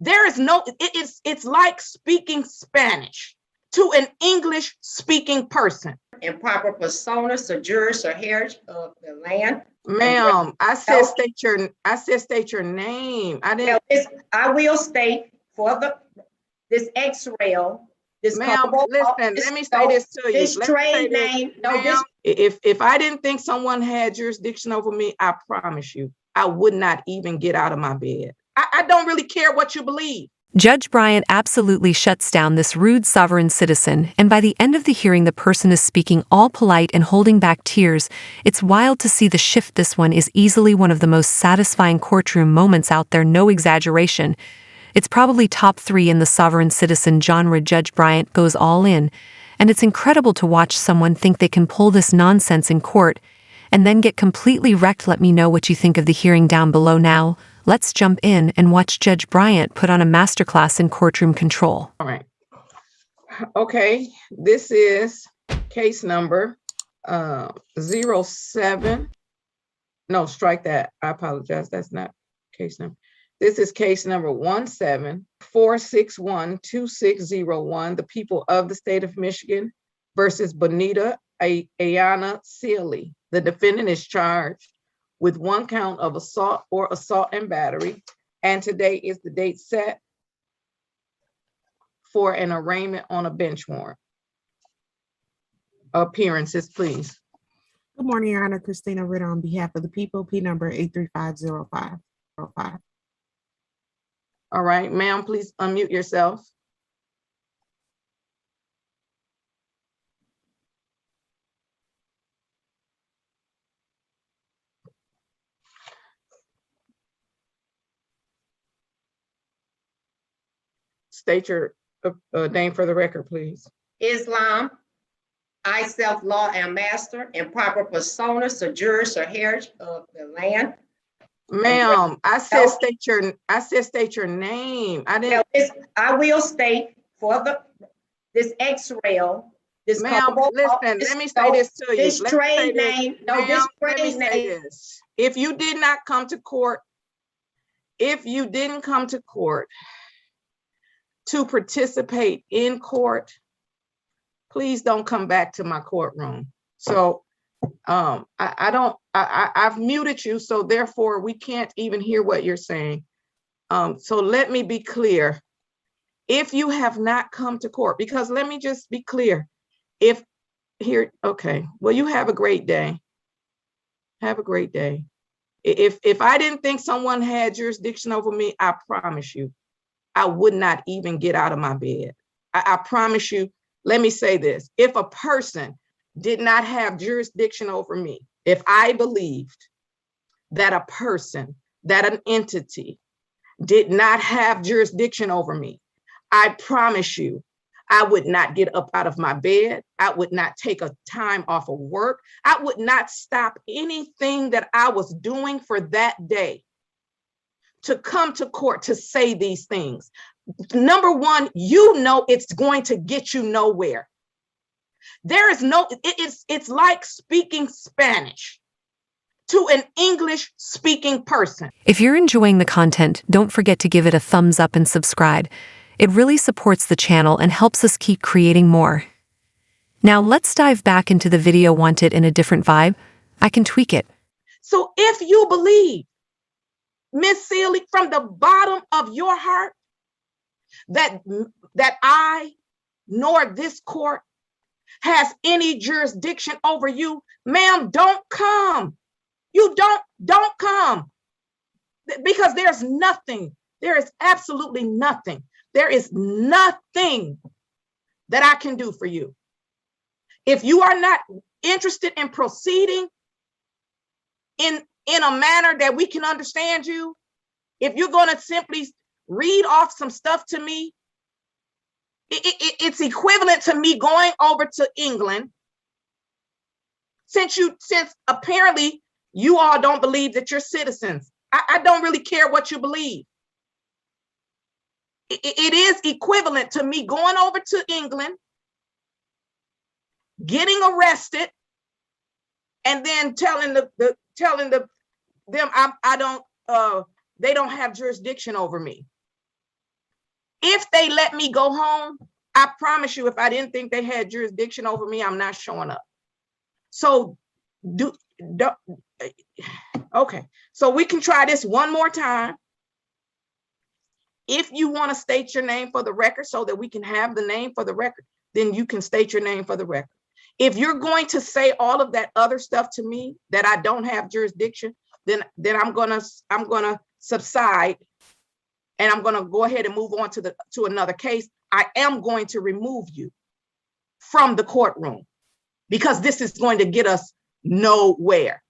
There is no, it's like speaking Spanish to an English speaking person. Improper persona, sojourners, or heritage of the land. Ma'am, I said state your name. I didn't. I will state for this X-rail. Ma'am, listen, let me say this to you. This trade name. If I didn't think someone had jurisdiction over me, I promise you, I would not even get out of my bed. I don't really care what you believe. Judge Bryant absolutely shuts down this rude sovereign citizen, and by the end of the hearing the person is speaking all polite and holding back tears. It's wild to see the shift. This one is easily one of the most satisfying courtroom moments out there, no exaggeration. It's probably top 3 in the sovereign citizen genre. Judge Bryant goes all in, and it's incredible to watch someone think they can pull this nonsense in court and then get completely wrecked. Let me know what you think of the hearing down below. Now, let's jump in and watch Judge Bryant put on a masterclass in courtroom control. All right. Okay, this is case number 07. No, strike that. I apologize. That's not case number. This is case number 174612601. The people of the state of Michigan versus Bonita Ayana Sealy. The defendant is charged with 1 count of assault or assault and battery. And today is the date set for an arraignment on a bench warrant. Appearances, please. Good morning, Your Honor. Christina Ritter on behalf of the people, P number 8350505. All right, ma'am, please unmute yourself. State your name for the record, please. Islam. I, self-law, am master. Improper persona, sojourners, or heritage of the land. Ma'am, I said state your name. I didn't. I will state for this X-rail. Ma'am, listen, let me say this to you. This trade name. No, this trade name. If you did not come to court, if you didn't come to court to participate in court, please don't come back to my courtroom. So I've muted you, so therefore we can't even hear what you're saying. So let me be clear. If you have not come to court, because let me just be clear. Okay, well, you have a great day. Have a great day. If I didn't think someone had jurisdiction over me, I promise you, I would not even get out of my bed. I promise you. Let me say this. If a person did not have jurisdiction over me, if I believed that a person, that an entity did not have jurisdiction over me, I promise you, I would not get up out of my bed. I would not take a time off of work. I would not stop anything that I was doing for that day to come to court to say these things. Number one, you know it's going to get you nowhere. There is no, it's like speaking Spanish to an English speaking person. If you're enjoying the content, don't forget to give it a thumbs up and subscribe. It really supports the channel and helps us keep creating more. Now let's dive back into the video. Want it in a different vibe? I can tweak it. So if you believe, Miss Sealy, from the bottom of your heart, that I nor this court has any jurisdiction over you, ma'am, don't come. You don't come. Because there's nothing, there is absolutely nothing. There is nothing that I can do for you. If you are not interested in proceeding in a manner that we can understand you, if you're going to simply read off some stuff to me, it's equivalent to me going over to England. Since apparently you all don't believe that you're citizens, I don't really care what you believe. It is equivalent to me going over to England, getting arrested, and then telling them they don't have jurisdiction over me. If they let me go home, I promise you, if I didn't think they had jurisdiction over me, I'm not showing up. So okay, so we can try this one more time. If you want to state your name for the record so that we can have the name for the record, then you can state your name for the record. If you're going to say all of that other stuff to me that I don't have jurisdiction, then I'm gonna subside, and I'm gonna go ahead and move on to another case. I am going to remove you from the courtroom because this is going to get us nowhere.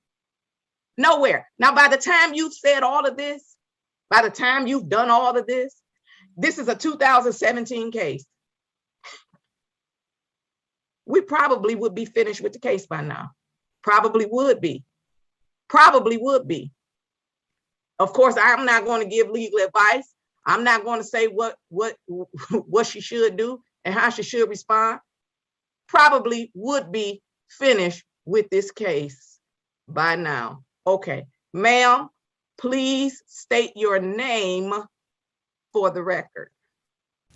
Nowhere. Now, by the time you've said all of this, by the time you've done all of this, this is a 2017 case. We probably would be finished with the case by now. Probably would be. Probably would be. Of course, I'm not going to give legal advice. I'm not going to say what she should do and how she should respond. Probably would be finished with this case by now. Okay, ma'am, please state your name for the record.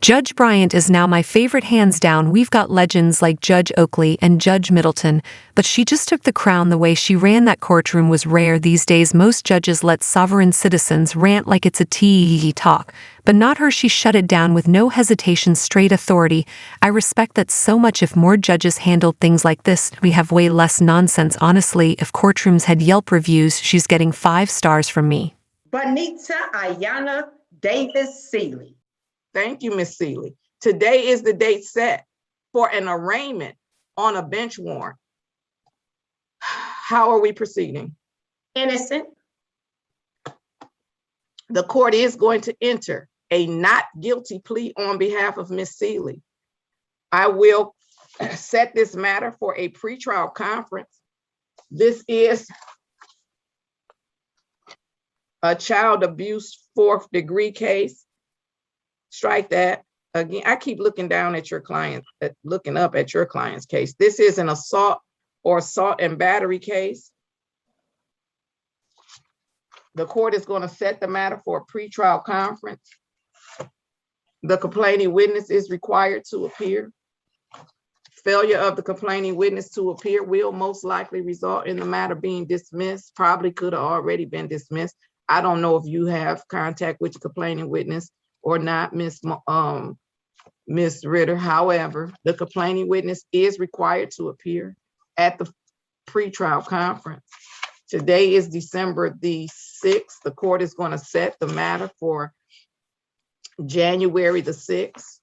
Judge Bryant is now my favorite hands down. We've got legends like Judge Oakley and Judge Middleton, but she just took the crown. The way she ran that courtroom was rare. These days, most judges let sovereign citizens rant like it's a tea talk, but not her. She shut it down with no hesitation, straight authority. I respect that so much. If more judges handled things like this, we have way less nonsense. Honestly, if courtrooms had Yelp reviews, she's getting 5 stars from me. Bonita Ayana Davis Seeley. Thank you, Ms. Seeley. Today is the date set for an arraignment on a bench warrant. How are we proceeding? Innocent. The court is going to enter a not guilty plea on behalf of Ms. Seeley. I will set this matter for a pretrial conference. This is a child abuse 4th degree case. Strike that. Again, I keep looking down at your client, looking up at your client's case. This is an assault or assault and battery case. The court is going to set the matter for a pretrial conference. The complaining witness is required to appear. Failure of the complaining witness to appear will most likely result in the matter being dismissed. Probably could have already been dismissed. I don't know if you have contact with the complaining witness or not, Miss Ritter. However, the complaining witness is required to appear at the pretrial conference. Today is December the 6th. The court is going to set the matter for January the 6th.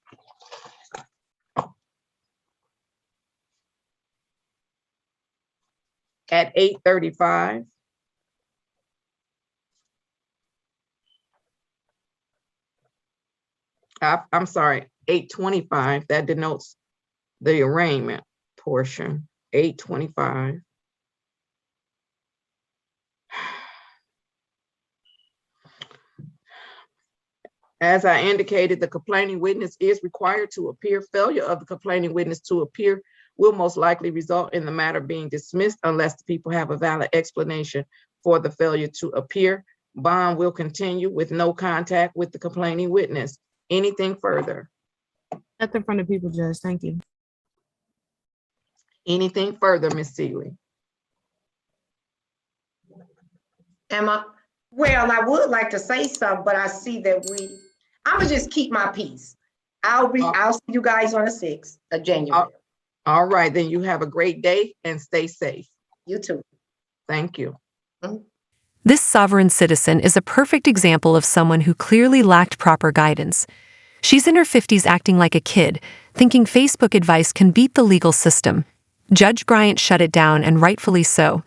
At 8:35. I'm sorry, 8:25. That denotes the arraignment portion. 8:25. As I indicated, the complaining witness is required to appear. Failure of the complaining witness to appear will most likely result in the matter being dismissed unless the people have a valid explanation for the failure to appear. Bond will continue with no contact with the complaining witness. Anything further? Nothing from the people, Judge. Thank you. Anything further, Ms. Seeley? Well, I would like to say something, but I see that I'm gonna just keep my peace. I'll see you guys on the 6th of January. All right, then you have a great day and stay safe. You too. Thank you. Mm-hmm. This sovereign citizen is a perfect example of someone who clearly lacked proper guidance. She's in her 50s acting like a kid, thinking Facebook advice can beat the legal system. Judge Bryant shut it down, and rightfully so.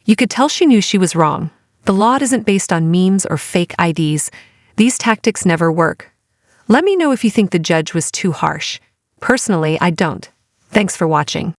You could tell she knew she was wrong. The law isn't based on memes or fake IDs. These tactics never work. Let me know if you think the judge was too harsh. Personally, I don't. Thanks for watching.